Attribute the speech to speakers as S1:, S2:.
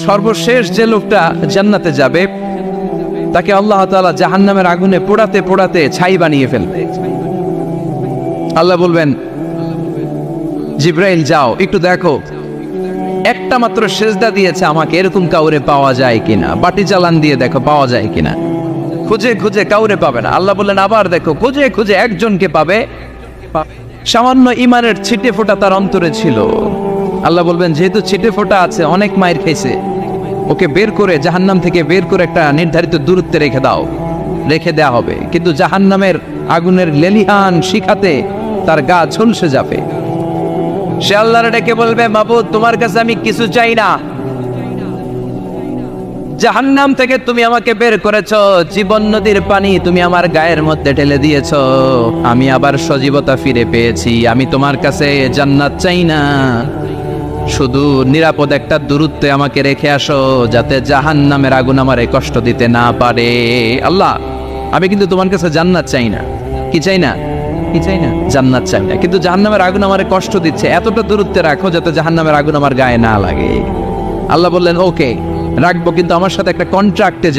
S1: সর্বশেষ যে লোকটা জান্নাতে যাবে তাকে আল্লাহ তাআলা জাহান্নামের আগুনে পোড়াতে পোড়াতে ছাই বানিয়ে ফেলবে। আল্লাহ বলবেন, জিব্রাইল যাও একটু দেখো একটা মাত্র সেজদা দিয়েছে আমাকে, এরকম কাউরে পাওয়া যায় কিনা, বাটি চালান দিয়ে দেখো পাওয়া যায় কিনা। খুঁজে খুঁজে কাউরে পাবে না। আল্লাহ বললেন আবার দেখো, খুঁজে খুঁজে একজনকে পাবে, সামান্য ইমানের ছিটে ফোঁটা তার অন্তরে ছিল। আল্লাহ বলবেন যেহেতু ছিটে ফোঁটা আছে, অনেক মায়ের খাইছে, ওকে বের করে জাহান্নাম থেকে বের করে একটা নির্ধারিত দূরত্বে রেখে দাও, রেখে দেয়া হবে। কিন্তু জাহান্নামের আগুনের লেলিহান শিখাতে তার গা ঝলসে যাবে। সে আল্লাহর ডেকে বলবে, মাবুদ তোমার কাছে আমি কিছু চাই না, জাহান্নাম থেকে তুমি আমাকে বের করেছো, জীবন নদীর পানি তুমি আমার গায়ের মধ্যে ঢেলে দিয়েছো, আমি আবার সজীবতা ফিরে পেয়েছি, আমি তোমার কাছে জান্নাত চাই না, শুধু নিরাপদ একটা দূরত্বে আমাকে রেখে আসো যাতে জাহান্নামের আগুন আমারে কষ্ট দিতে না পারে। আল্লাহ আমি কিন্তু তোমার কাছে জান্নাত চাই না, কি চাই না, কি চাই না, জান্নাত চাই না, কিন্তু জাহান্নামের আগুন আমারে কষ্ট দিচ্ছে, এতটা দূরত্বে রাখো যাতে জাহান্নামের আগুন আমার গায়ে না লাগে। আল্লাহ বললেন ওকে রাখবো, কিন্তু আমার সাথে একটা কন্ট্রাক্টে